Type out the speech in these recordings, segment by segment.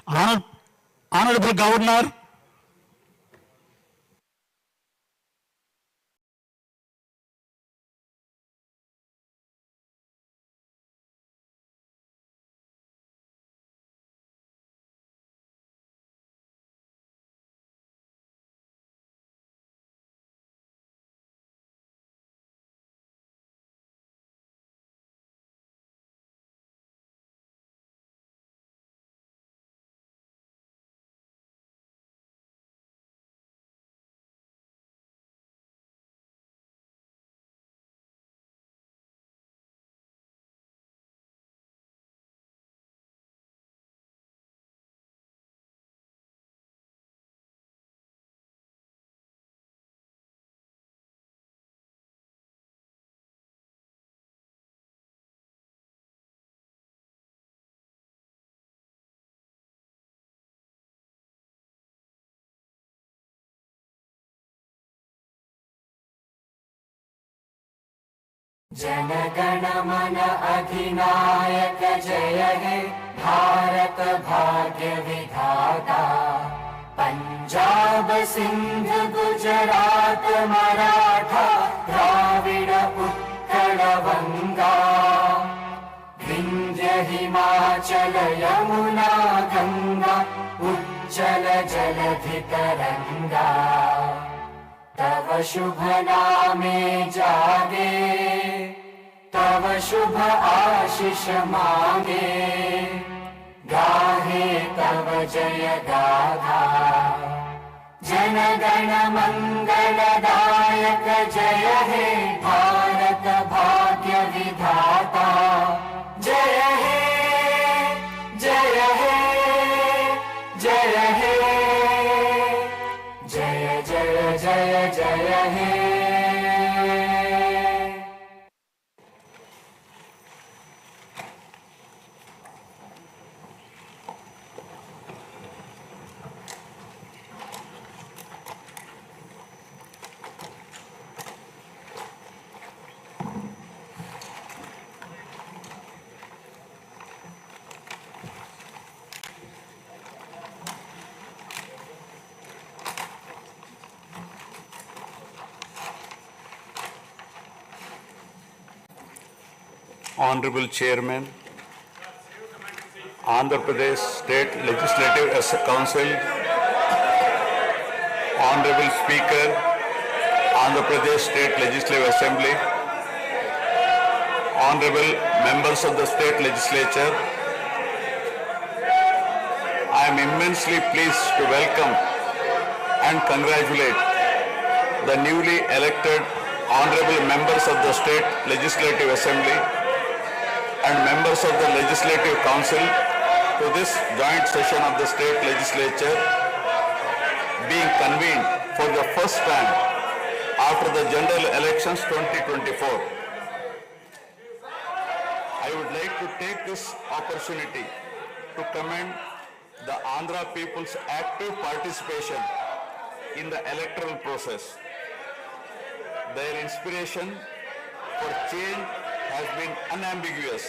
Honorable Governor, जनगण मन अधिनायक जय हे भारत भाग्य विधाता। पंजाब सिंध गुजरात मराठा द्राविड उत्कल वंगा। विंध्य हिमाचल यमुना गंगा उच्चल जलधि तरंगा। तव शुभ नामे जागे तव शुभ आशीष मांगे। गाहे तव जय गाथा जनगण मंगलदायक जय हे भारत भाग्य विधाता। जय हे जय हे जय हे जय जय जय जय हे। Honorable Chairman, Andhra Pradesh State Legislative Council, Honorable Speaker, Andhra Pradesh State Legislative Assembly, Honorable Members of the State Legislature, I am immensely pleased to welcome and congratulate the newly elected Honorable Members of the State Legislative Assembly and members of the Legislative Council to this joint session of the State Legislature being convened for the first time after the General Elections 2024. I would like to take this opportunity to commend the Andhra people's active participation in the electoral process. Their inspiration for change has been unambiguous.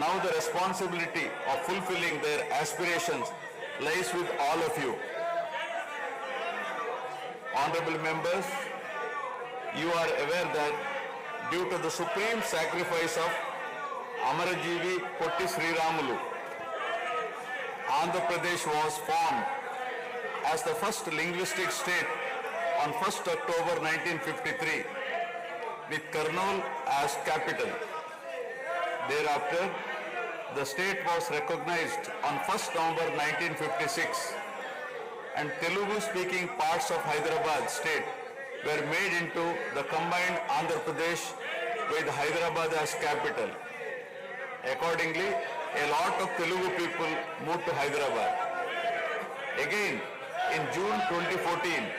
Now the responsibility of fulfilling their aspirations lies with all of you. Honorable members, you are aware that due to the supreme sacrifice of Amarajeevi Potti Sriramulu, Andhra Pradesh was formed as the first linguistic state on 1st October 1953 with Kurnool as capital. Thereafter, the state was recognized on 1st November 1956 and Telugu-speaking parts of Hyderabad state were made into the combined Andhra Pradesh with Hyderabad as capital. Accordingly, a lot of Telugu people moved to Hyderabad. Again, in June 2014,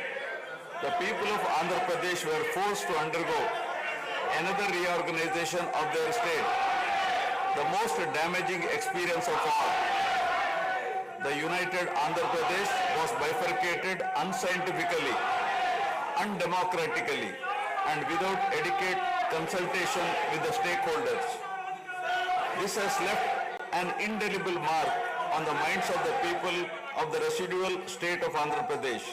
the people of Andhra Pradesh were forced to undergo another reorganization of their state, the most damaging experience of all. The united Andhra Pradesh was bifurcated unscientifically, undemocratically, and without adequate consultation with the stakeholders. This has left an indelible mark on the minds of the people of the residual state of Andhra Pradesh.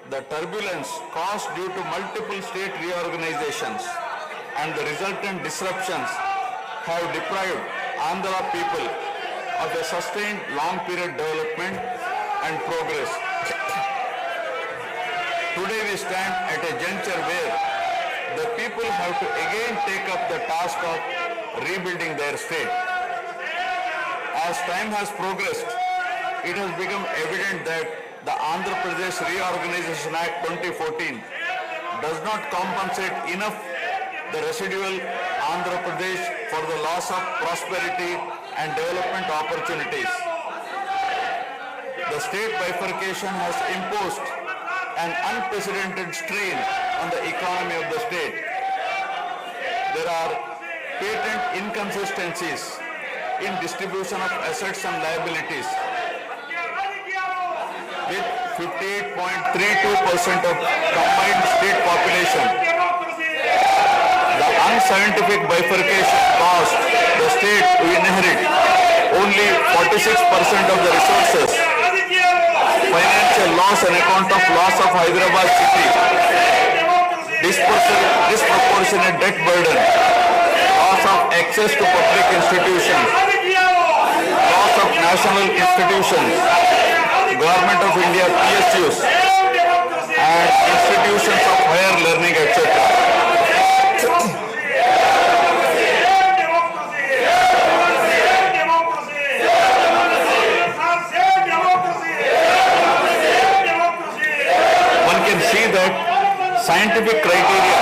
The turbulence caused due to multiple state reorganizations and the resultant disruptions have deprived Andhra people of a sustained long-period development and progress. Today we stand at a juncture where the people have to again take up the task of rebuilding their state. As time has progressed, it has become evident that the Andhra Pradesh Reorganization Act 2014 does not compensate enough the residual Andhra Pradesh for the loss of prosperity and development opportunities. The state bifurcation has imposed an unprecedented strain on the economy of the state. There are patent inconsistencies in distribution of assets and liabilities, with 58.32% of combined state population. The unscientific bifurcation caused the state to inherit only 46% of the resources. Financial loss on account of loss of Hyderabad city, disproportionate debt burden, loss of access to public institutions, loss of national institutions, Government of India PSUs, and institutions of higher learning, etc. Scientific criteria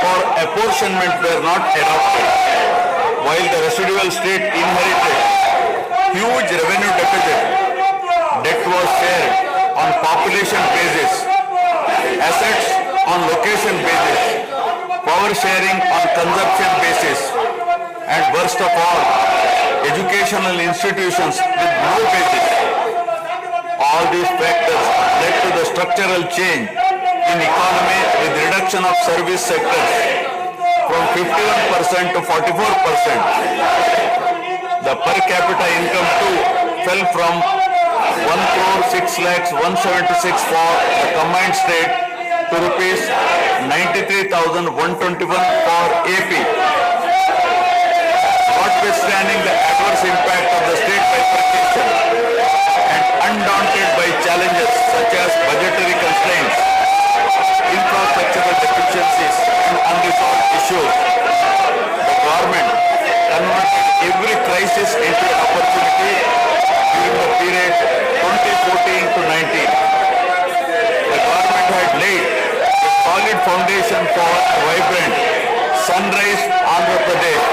for apportionment were not adopted, while the residual state inherited huge revenue deficit. Debt was shared on population basis, assets on location basis, power sharing on consumption basis, and worst of all, educational institutions with no basis. All these factors led to the structural change in economy with reduction of service sectors from 51% to 44%. The per capita income too fell from 1,06,176 for the combined state to rupees 93,121 for AP. Notwithstanding the adverse impact of the state bifurcation and undaunted by challenges such as budgetary constraints, infrastructural deficiencies and unresolved issues, the government converted every crisis into an opportunity during the period 2014 to 19. The government had laid a solid foundation for a vibrant sunrise Andhra Pradesh.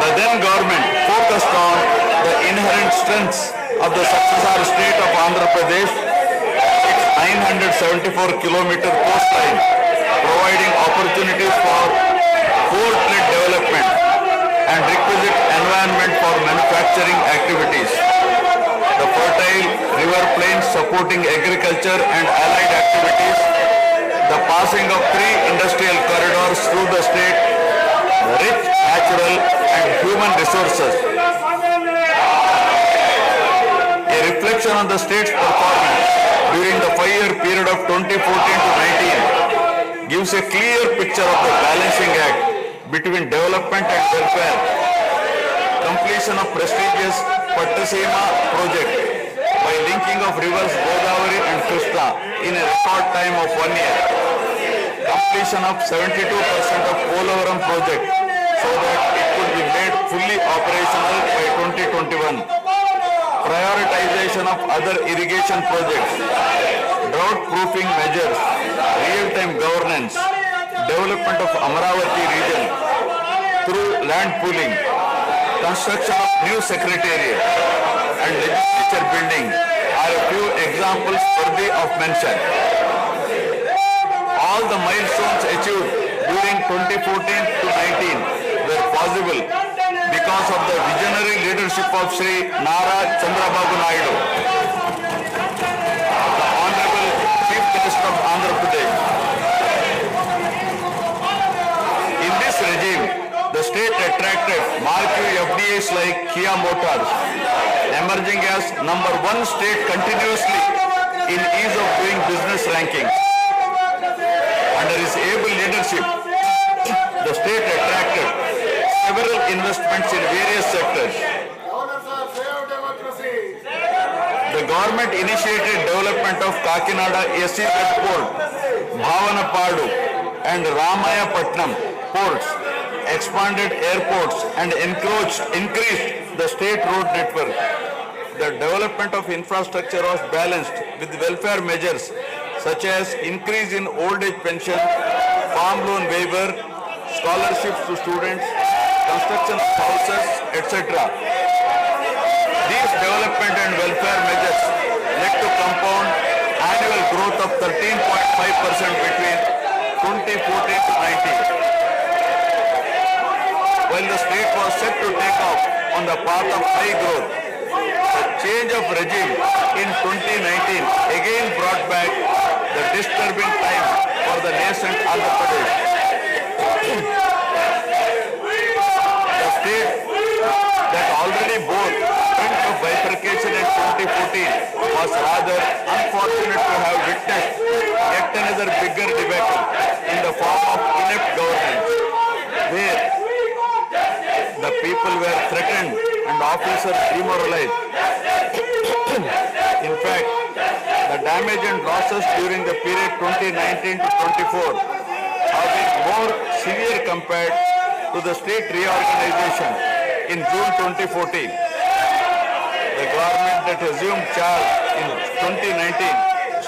The then government focused on the inherent strengths of the successor state of Andhra Pradesh, its 974-kilometer coastline, providing opportunities for port-led development and requisite environment for manufacturing activities. The fertile river plains supporting agriculture and allied activities, the passing of 3 industrial corridors through the state, the rich natural and human resources. A reflection on the state's performance during the 5-year period of 2014 to 19 gives a clear picture of the balancing act between development and welfare. Completion of prestigious Pattasima project by linking of rivers Godavari and Krishna in a record time of 1 year. Completion of 72% of Polavaram project so that it could be made fully operational by 2021. Prioritization of other irrigation projects, drought-proofing measures, real-time governance, development of Amaravati region through land pooling, construction of new secretariat and legislature building are a few examples worthy of mention. All the milestones achieved during 2014 to 19 were possible because of the visionary leadership of Sri Nara Chandrababu Naidu, the Honorable Chief Minister of Andhra Pradesh. In this regime, the state attracted marquee FDIs like Kia Motors, emerging as #1 state continuously in ease of doing business rankings. Under his able leadership, the state attracted several investments in various sectors. The government initiated development of Kakinada SEZ port, Bhavanapadu and Ramayapatnam ports, expanded airports and increased the state road network. The development of infrastructure was balanced with welfare measures such as increase in old age pension, farm loan waiver, scholarships to students, construction of houses, etc. These development and welfare measures led to compound annual growth of 13.5% between 2014 to 19. While the state was set to take off on the path of high growth, the change of regime in 2019 again brought back the disturbing time for the nascent Andhra Pradesh. The state that already bore front of bifurcation in 2014 was rather unfortunate to have witnessed yet another bigger debacle in the form of inept governance, where the people were threatened and officers demoralized. In fact, the damage and losses during the period 2019 to 24 have been more severe compared to the state reorganization in June 2014. The government that assumed charge in 2019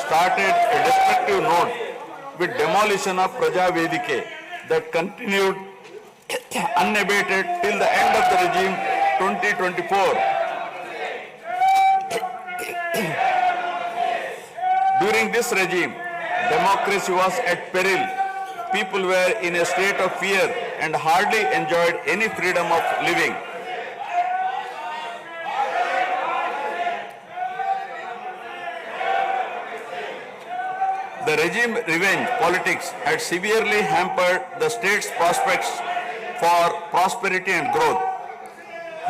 started a destructive note with demolition of Praja Vedike that continued unabated till the end of the regime 2024. During this regime, democracy was at peril. People were in a state of fear and hardly enjoyed any freedom of living. The regime revenge politics had severely hampered the state's prospects for prosperity and growth.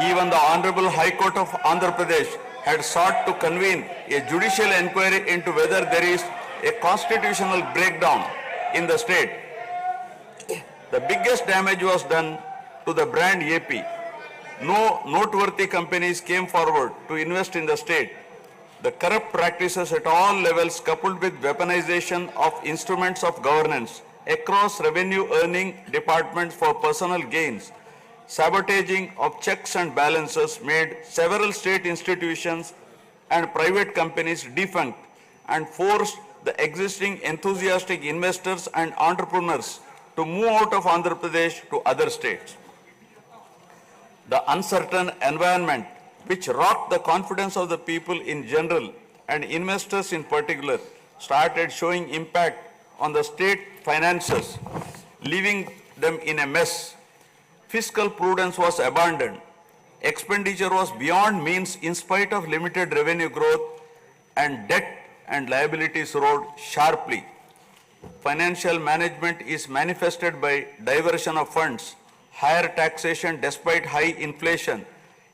Even the Honorable High Court of Andhra Pradesh had sought to convene a judicial inquiry into whether there is a constitutional breakdown in the state. The biggest damage was done to the brand AP. No noteworthy companies came forward to invest in the state. The corrupt practices at all levels, coupled with weaponization of instruments of governance across revenue earning departments for personal gains, sabotaging of checks and balances made several state institutions and private companies defunct and forced the existing enthusiastic investors and entrepreneurs to move out of Andhra Pradesh to other states. The uncertain environment which rocked the confidence of the people in general and investors in particular started showing impact on the state finances, leaving them in a mess. Fiscal prudence was abandoned. Expenditure was beyond means in spite of limited revenue growth, and debt and liabilities rose sharply. Financial management is manifested by diversion of funds, higher taxation despite high inflation,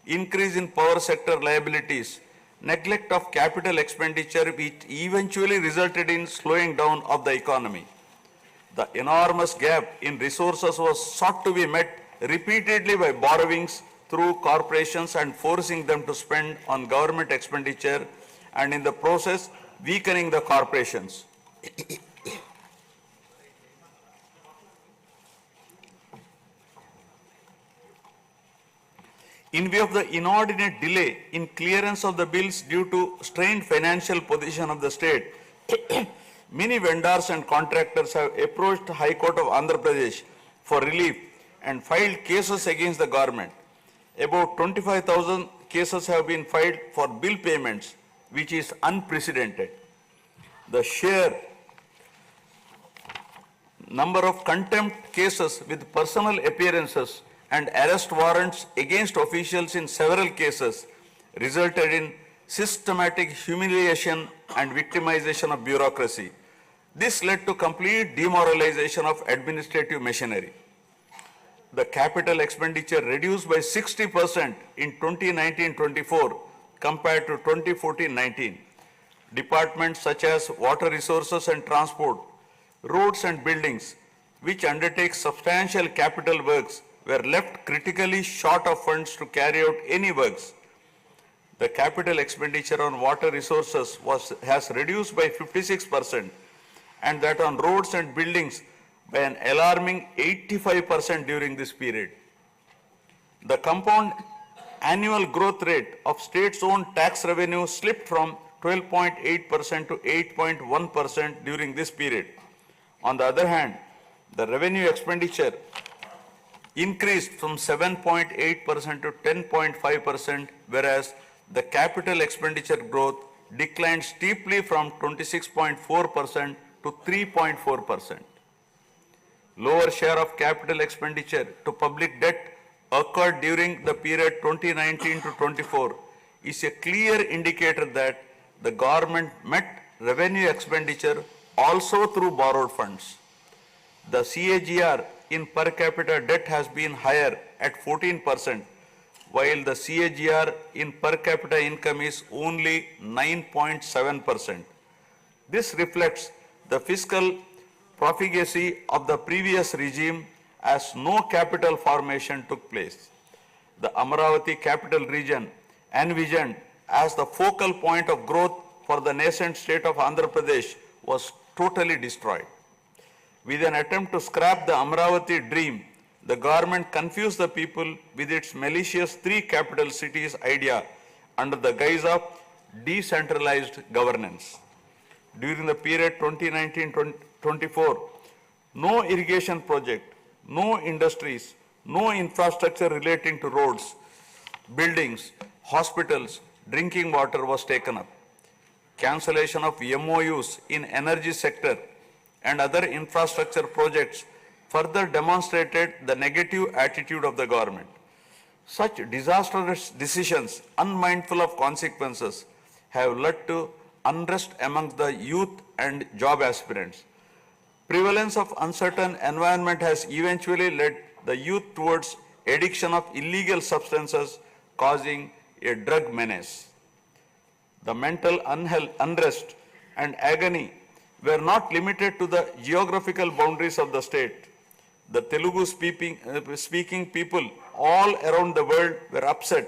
increase in power sector liabilities, neglect of capital expenditure which eventually resulted in slowing down of the economy. The enormous gap in resources was sought to be met repeatedly by borrowings through corporations and forcing them to spend on government expenditure, and in the process weakening the corporations. In view of the inordinate delay in clearance of the bills due to strained financial position of the state, many vendors and contractors have approached the High Court of Andhra Pradesh for relief and filed cases against the government. About 25,000 cases have been filed for bill payments, which is unprecedented. The sheer number of contempt cases with personal appearances and arrest warrants against officials in several cases resulted in systematic humiliation and victimization of bureaucracy. This led to complete demoralization of administrative machinery. the capital expenditure reduced by 60% in 2019-24 compared to 2014-19. Departments such as water resources and transport, roads and buildings, which undertake substantial capital works, were left critically short of funds to carry out any works. The capital expenditure on water resources has reduced by 56%, and that on roads and buildings by an alarming 85% during this period. The compound annual growth rate of states-owned tax revenue slipped from 12.8% to 8.1% during this period. On the other hand, the revenue expenditure increased from 7.8% to 10.5%, whereas the capital expenditure growth declined steeply from 26.4% to 3.4%. Lower share of capital expenditure to public debt occurred during the period 2019 to 24 is a clear indicator that the government met revenue expenditure also through borrowed funds. The CAGR in per capita debt has been higher at 14%, while the CAGR in per capita income is only 9.7%. This reflects the fiscal profligacy of the previous regime as no capital formation took place. The Amaravati capital region, envisioned as the focal point of growth for the nascent state of Andhra Pradesh, was totally destroyed. With an attempt to scrap the Amaravati dream, the government confused the people with its malicious three capital cities idea under the guise of decentralized governance. During the period 2019-24, no irrigation project, no industries, no infrastructure relating to roads, buildings, hospitals, drinking water was taken up. Cancellation of MOUs in energy sector and other infrastructure projects further demonstrated the negative attitude of the government. Such disastrous decisions, unmindful of consequences, have led to unrest among the youth and job aspirants. Prevalence of uncertain environment has eventually led the youth towards addiction of illegal substances, causing a drug menace. The mental unrest and agony were not limited to the geographical boundaries of the state. The Telugu speaking people all around the world were upset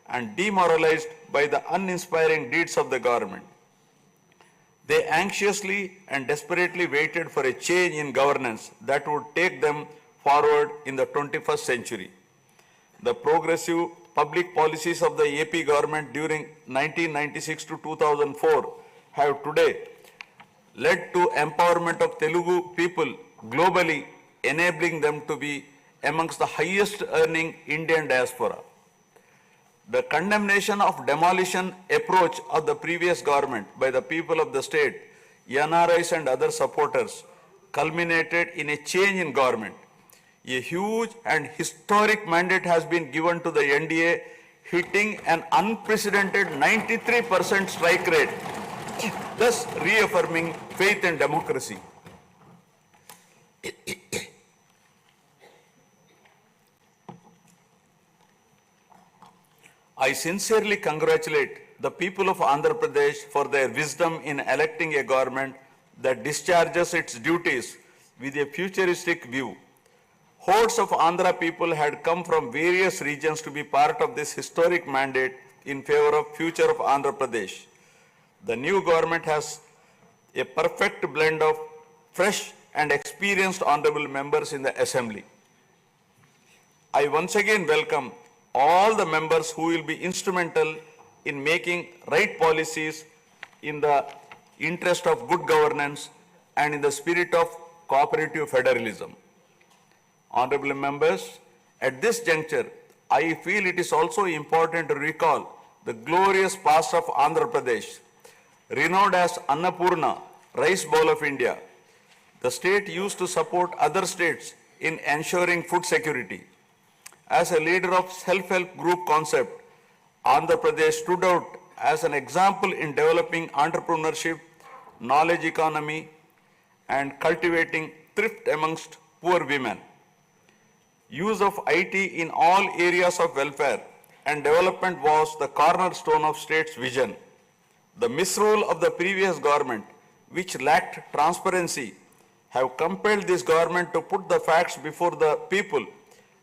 and demoralized by the uninspiring deeds of the government. They anxiously and desperately waited for a change in governance that would take them forward in the 21st century. The progressive public policies of the AP government during 1996 to 2004 have today led to empowerment of Telugu people globally, enabling them to be amongst the highest earning Indian diaspora. The condemnation of demolition approach of the previous government by the people of the state, NRIs and other supporters, culminated in a change in government. A huge and historic mandate has been given to the NDA, hitting an unprecedented 93% strike rate, thus reaffirming faith in democracy. I sincerely congratulate the people of Andhra Pradesh for their wisdom in electing a government that discharges its duties with a futuristic view. Hordes of Andhra people had come from various regions to be part of this historic mandate in favor of future of Andhra Pradesh. The new government has a perfect blend of fresh and experienced honorable members in the assembly. I once again welcome all the members who will be instrumental in making right policies in the interest of good governance and in the spirit of cooperative federalism. Honorable members, at this juncture, I feel it is also important to recall the glorious past of Andhra Pradesh. Renowned as Annapurna, rice bowl of India, the state used to support other states in ensuring food security. As a leader of self-help group concept, Andhra Pradesh stood out as an example in developing entrepreneurship, knowledge economy, and cultivating thrift amongst poor women. Use of IT in all areas of welfare and development was the cornerstone of state's vision. The misrule of the previous government, which lacked transparency, have compelled this government to put the facts before the people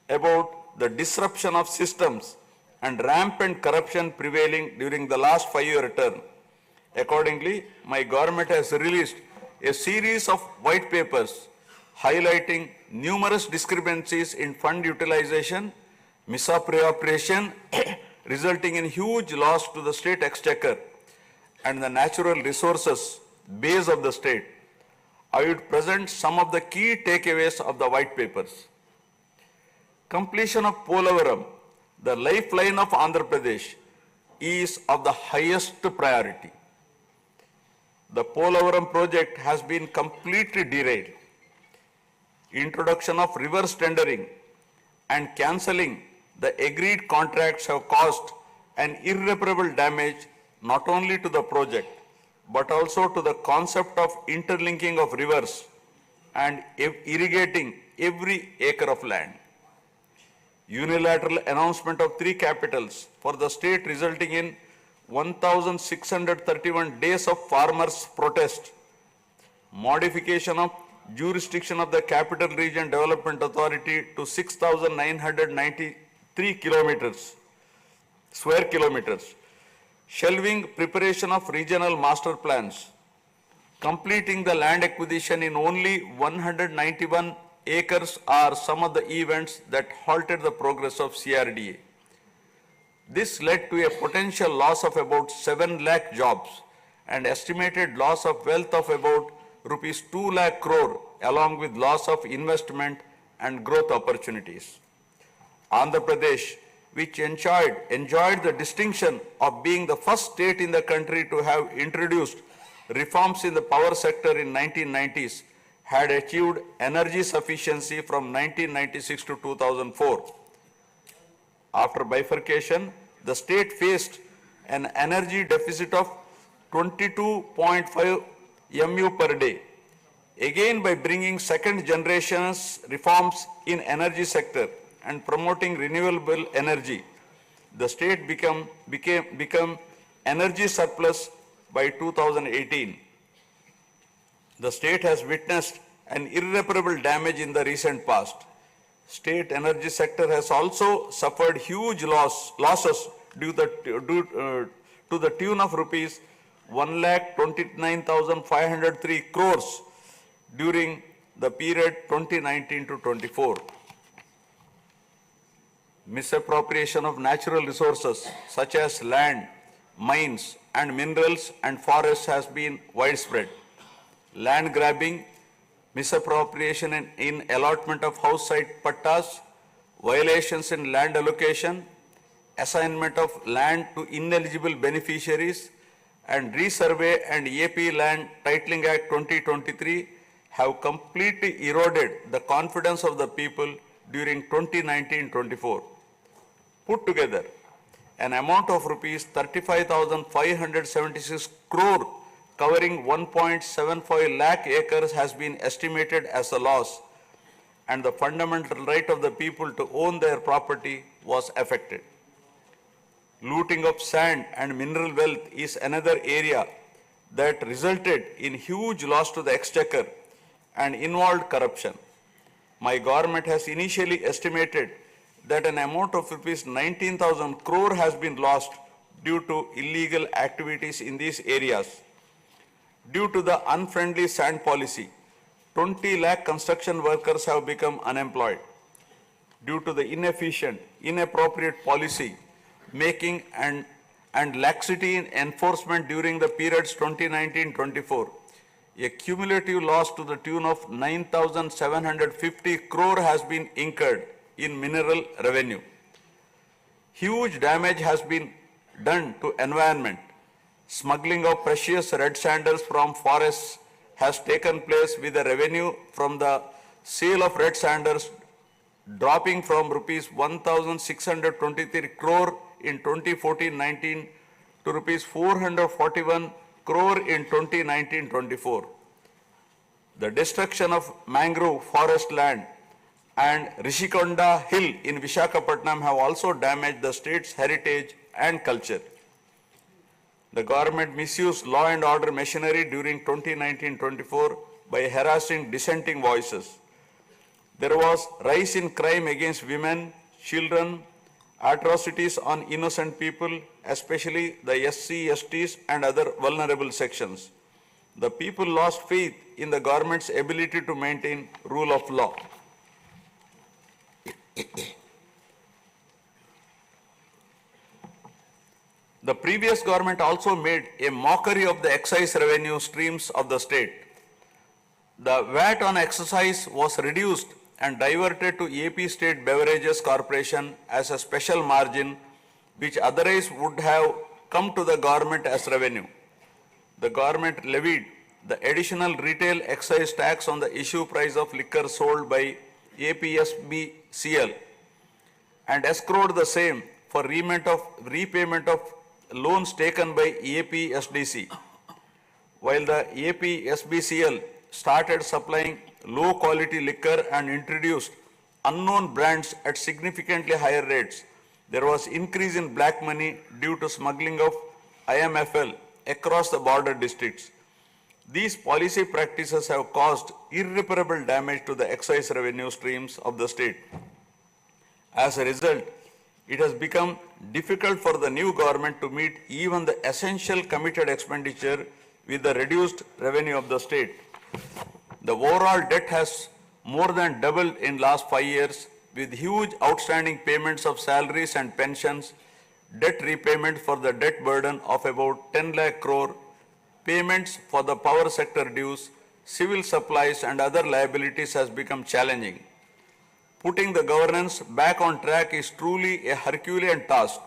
about the disruption of systems and rampant corruption prevailing during the last 5-year term. Accordingly, my government has released a series of white papers highlighting numerous discrepancies in fund utilization, misappropriation, resulting in huge loss to the state exchequer and the natural resources base of the state. I would present some of the key takeaways of the white papers. Completion of Polavaram, the lifeline of Andhra Pradesh, is of the highest priority. The Polavaram project has been completely derailed. Introduction of reverse tendering and cancelling the agreed contracts have caused an irreparable damage not only to the project but also to the concept of interlinking of rivers and irrigating every acre of land. Unilateral announcement of 3 capitals for the state resulting in 1,631 days of farmers' protest. Modification of jurisdiction of the Capital Region Development Authority to 6,993 square kilometers. Shelving preparation of regional master plans. Completing the land acquisition in only 191 acres are some of the events that halted the progress of CRDA. This led to a potential loss of about 7 lakh jobs and estimated loss of wealth of about rupees 2 lakh crore along with loss of investment and growth opportunities. Andhra Pradesh, which enjoyed the distinction of being the first state in the country to have introduced reforms in the power sector in 1990s, had achieved energy sufficiency from 1996 to 2004. After bifurcation, the state faced an energy deficit of 22.5 MU per day. Again, by bringing second generation's reforms in energy sector and promoting renewable energy, the state become energy surplus by 2018. The state has witnessed an irreparable damage in the recent past. State energy sector has also suffered huge losses to the tune of rupees 1,29,503 crores during the period 2019 to 24. Misappropriation of natural resources such as land, mines and minerals and forests has been widespread. Land grabbing, misappropriation in allotment of house site pattas, violations in land allocation, assignment of land to ineligible beneficiaries, and Resurvey and AP Land Titling Act 2023 have completely eroded the confidence of the people during 2019-24. Put together, an amount of rupees 35,576 crore covering 1.75 lakh acres has been estimated as a loss, and the fundamental right of the people to own their property was affected. Looting of sand and mineral wealth is another area that resulted in huge loss to the exchequer and involved corruption. My government has initially estimated that an amount of rupees 19,000 crore has been lost due to illegal activities in these areas. Due to the unfriendly sand policy, 20 lakh construction workers have become unemployed. Due to the inefficient, inappropriate policy making and laxity in enforcement during the periods 2019-24, a cumulative loss to the tune of 9,750 crore has been incurred in mineral revenue. Huge damage has been done to environment. Smuggling of precious red sandals from forests has taken place with the revenue from the sale of red sandals dropping from rupees 1,623 crore in 2014-19 to rupees 441 crore in 2019-24. The destruction of mangrove forest land and Rishikonda Hill in Vishakhapatnam have also damaged the state's heritage and culture. The government misused law and order machinery during 2019-24 by harassing dissenting voices. There was rise in crime against women, children, atrocities on innocent people, especially the SC, STs and other vulnerable sections. The people lost faith in the government's ability to maintain rule of law. The previous government also made a mockery of the excise revenue streams of the state. The VAT on excise was reduced and diverted to AP State Beverages Corporation as a special margin which otherwise would have come to the government as revenue. The government levied the additional retail excise tax on the issue price of liquor sold by APSBCL and escrowed the same for repayment of loans taken by APSDC. While the APSBCL started supplying low quality liquor and introduced unknown brands at significantly higher rates, there was increase in black money due to smuggling of IMFL across the border districts. These policy practices have caused irreparable damage to the excise revenue streams of the state. As a result, it has become difficult for the new government to meet even the essential committed expenditure with the reduced revenue of the state. The overall debt has more than doubled in last 5 years with huge outstanding payments of salaries and pensions, debt repayment for the debt burden of about 10 lakh crore, payments for the power sector dues, civil supplies and other liabilities has become challenging. Putting the governance back on track is truly a Herculean task.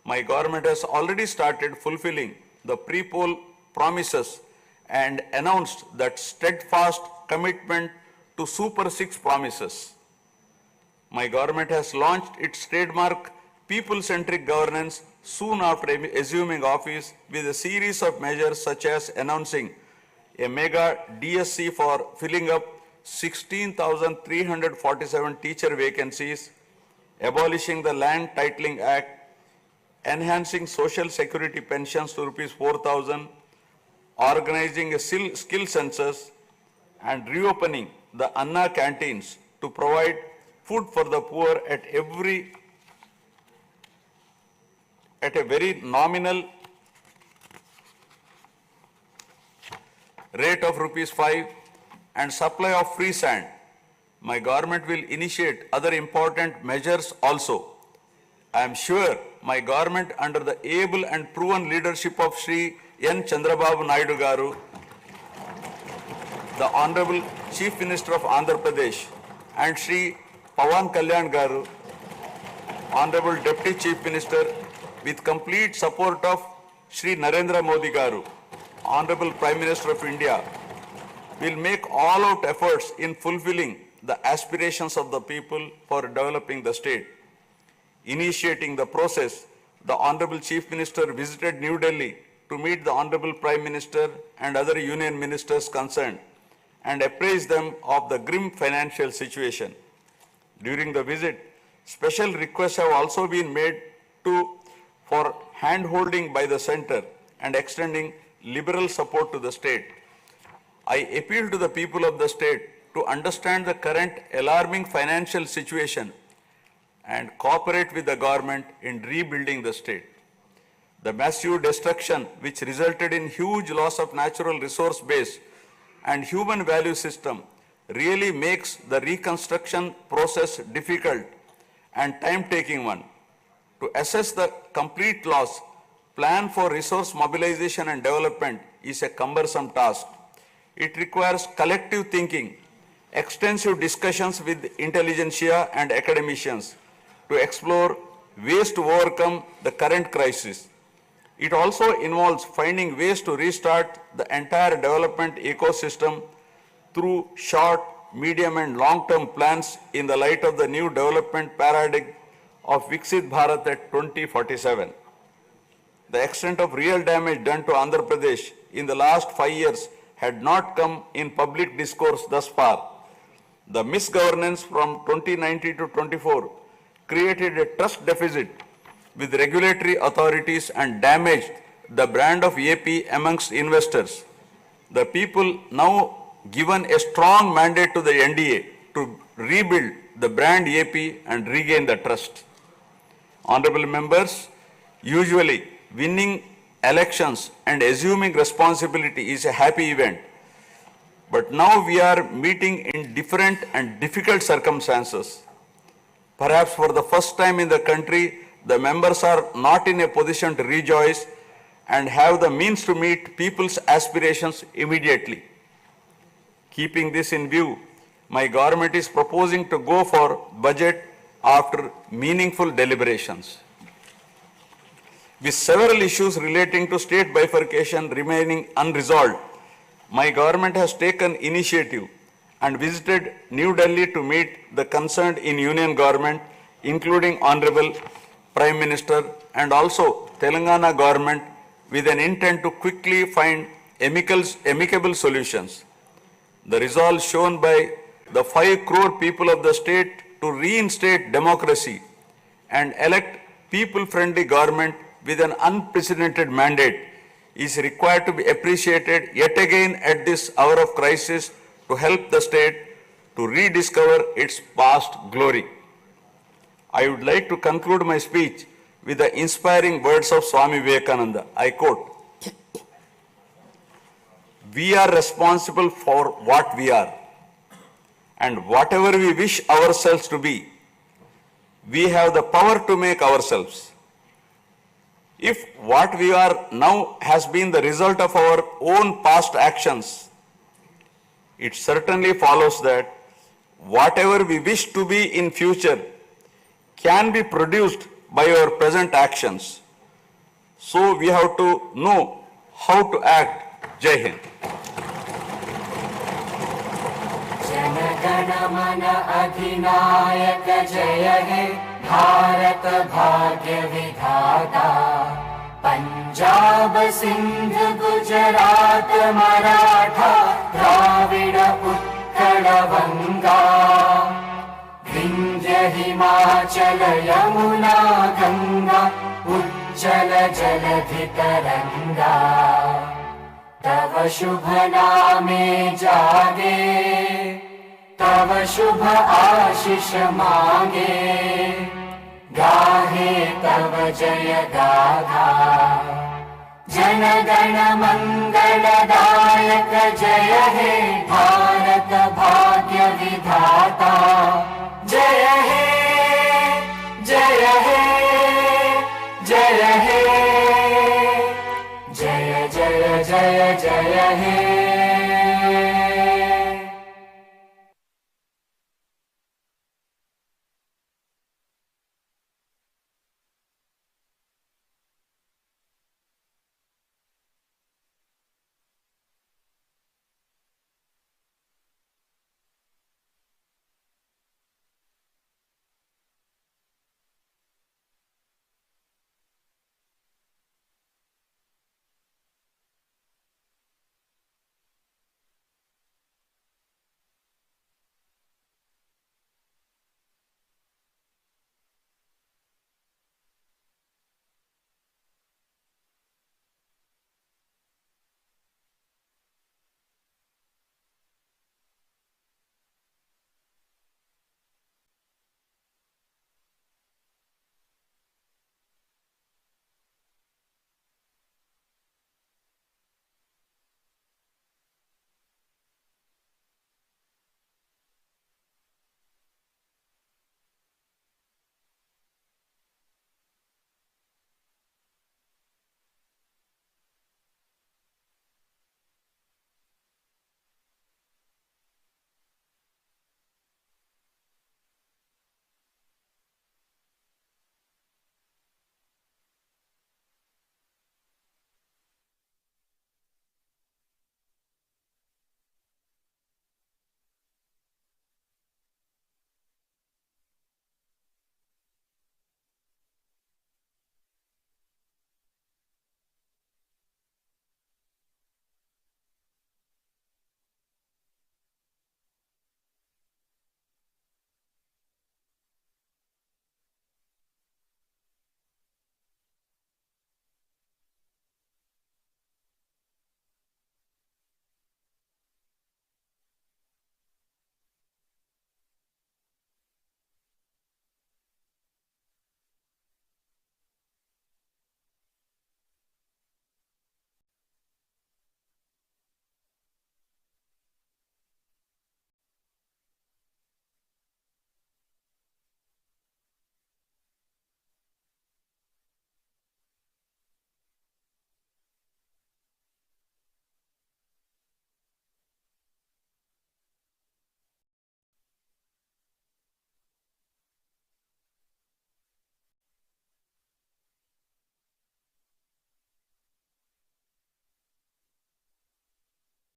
My government has already started fulfilling the pre-poll promises and announced that steadfast commitment to Super 6 promises. My government has launched its trademark people-centric governance soon after assuming office with a series of measures such as announcing a mega DSC for filling up 16,347 teacher vacancies, abolishing the Land Titling Act, enhancing social security pensions to Rs 4,000, organizing a skill census, and reopening the Anna canteens to provide food for the poor at a very nominal rate of Rs 5 and supply of free sand. My government will initiate other important measures also. I am sure my government under the able and proven leadership of Shri N. Chandrababu Naidu Garu, the Honorable Chief Minister of Andhra Pradesh, and Shri Pawan Kalyan Garu, Honorable Deputy Chief Minister, with complete support of Shri Narendra Modi Garu, Honorable Prime Minister of India, will make all-out efforts in fulfilling the aspirations of the people for developing the state. Initiating the process, the Honorable Chief Minister visited New Delhi to meet the Honorable Prime Minister and other union ministers concerned and apprise them of the grim financial situation. During the visit, special requests have also been made for hand-holding by the centre and extending liberal support to the state. I appeal to the people of the state to understand the current alarming financial situation and cooperate with the government in rebuilding the state. The massive destruction which resulted in huge loss of natural resource base and human value system really makes the reconstruction process difficult and time-taking one. To assess the complete loss, plan for resource mobilization and development is a cumbersome task. It requires collective thinking, extensive discussions with intelligentsia and academicians to explore ways to overcome the current crisis. It also involves finding ways to restart the entire development ecosystem through short, medium and long-term plans in the light of the new development paradigm of Viksit Bharat at 2047. The extent of real damage done to Andhra Pradesh in the last 5 years had not come in public discourse thus far. The misgovernance from 2019 to 24 created a trust deficit with regulatory authorities and damaged the brand of AP amongst investors. The people now given a strong mandate to the NDA to rebuild the brand AP and regain the trust. Honorable members, usually winning elections and assuming responsibility is a happy event. But now we are meeting in different and difficult circumstances. Perhaps for the first time in the country, the members are not in a position to rejoice and have the means to meet people's aspirations immediately. Keeping this in view, my government is proposing to go for budget after meaningful deliberations. With several issues relating to state bifurcation remaining unresolved, my government has taken initiative and visited New Delhi to meet the concerned in Union government, including Honorable Prime Minister and also Telangana government, with an intent to quickly find amicable solutions. The resolve shown by the 5 crore people of the state to reinstate democracy and elect people-friendly government with an unprecedented mandate is required to be appreciated yet again at this hour of crisis to help the state to rediscover its past glory. I would like to conclude my speech with the inspiring words of Swami Vivekananda. I quote, "We are responsible for what we are, and whatever we wish ourselves to be, we have the power to make ourselves. If what we are now has been the result of our own past actions, it certainly follows that whatever we wish to be in future can be produced by our present actions. So we have to know how to act." Jai Hind. जनगण मन अधिनायक जय हे भारत भाग्य विधाता। पंजाब सिंध गुजरात मराठा द्राविड उत्कल बंगा, विंध्य हिमाचल यमुना गंगा उज्जल जलधि तरंगा। तव शुभ नामे जागे, तव शुभ आशीष मांगे, गाहे तव जय गाथा। जन गण मंगलदायक जय हे भारत भाग्य विधाता। जय हे जय हे जय हे जय जय जय जय हे।